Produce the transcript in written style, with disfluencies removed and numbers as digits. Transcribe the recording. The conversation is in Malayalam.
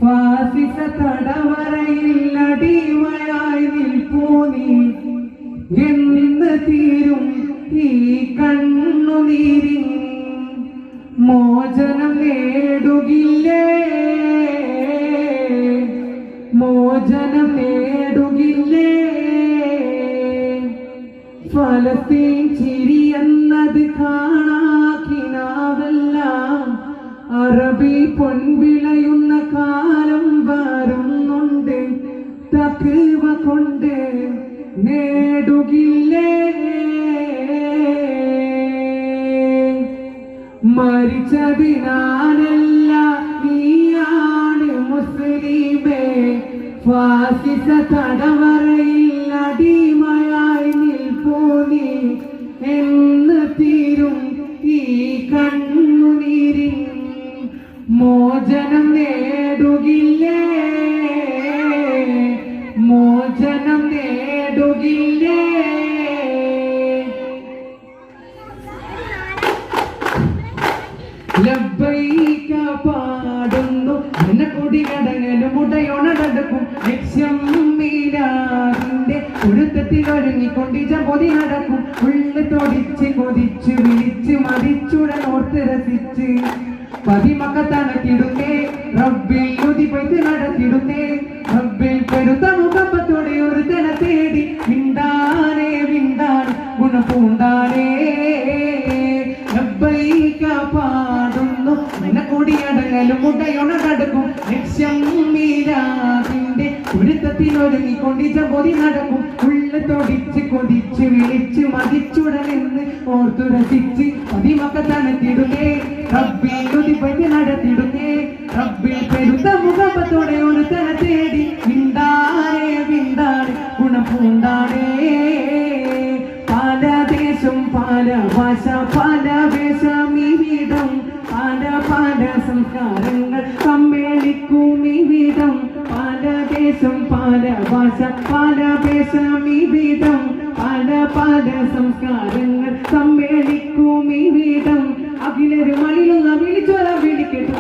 ഫാസിസ തടവറയിൽ അടിമയായി നിൽപ്പൂ നീ. എന്ന് തീരും ഈ കണ്ണുനീരിൻ മോചനം നേടുകില്ലേ, മോചനം നേടുകില്ലേ. ഫലസ്തീൻ ചിരി എന്നത് കാണാക്കിനാവല്ല, അറബി പൊൻവിളയുന്ന കാലം വരുന്നുണ്ട്. തഖ്വ കൊണ്ട് നേടുകില്ലേ. മരിച്ചതിനാലല്ല നീയാണ് മുസ്ലിമേ, ഫാസിസ തടവറയിൽ അടിമയായി നിൽപ്പൂ നീ. എന്ന് തീരും ഈ കണ്ണുനീരിൻ മോചനം നേടുകില്ലേ, മോചനം നേടുകില്ലേ. ലബ്ബൈക പാടുന്നു ജനകൊടികടങ്ങലും ഉടയോണടക്കും. ലക്ഷ്യം മീലാദിന്റെ ഒഴുത്തത്തിൽ ഒരുങ്ങിക്കൊണ്ടിച്ച പൊതി നടക്കും. ഉള്ളു തൊടിച്ച് കൊതിച്ച് വിളിച്ച് മതിച്ചുടൻ ഓർത്ത് രസിച്ച് പതിമക്കത്തണക്കിടുന്നേ. റബ്ബിൽ ഉതിപൊയ്ത്ത് നടത്തിടുന്നേ. റബ്ബിൽ പെരുത്ത മുഖപ്പത്തോടെ ഒരു തല തേടി വിണ്ടാനേ വിണ്ടാൻ ഗുണപൂണ്ടാനേ. ലബ്ബൈക പാടുന്നു ജനകൊടിയടങ്ങലും ഉടയോണടക്കും. ലക്ഷ്യം മീലാദിന്റെ ഒരുത്തത്തിൽ ഒരുങ്ങിക്കൊണ്ടിച്ച പൊതി നടക്കും. ഉള്ളു തൊടിച്ച് കൊതിച്ച് വിളിച്ച് മതിച്ചുടനെന്ന് ഓർത്തു രസിച്ച് പതിമക്കത്തണത്തിടുന്നേ. റബ്ബിൽ ഉതിപൊയ്ത്ത് നടത്തിടുന്നേ. റബ്ബിൽ പെരുത്ത മുഖപ്പത്തോടെ ഒരു തല തേടി വിണ്ടാനേ വിണ്ടാൻ ഗുണപൂണ്ടാനേ. പല ദേശം പല ഭാഷ പല വേഷം ഇവിടം. പല പല സംസ്കാരങ്ങൾ സമ്മേളിക്കും ഇവിടം. പല ദേശം പല ഭാഷ പല വേഷം ഇവിടം. പല പല സംസ്കാരങ്ങൾ സമ്മേളിക്കും ഇവിടം. അഖിലരും അണിലുള്ള വിളിച്ചോല വിളിക്കട്ടെ.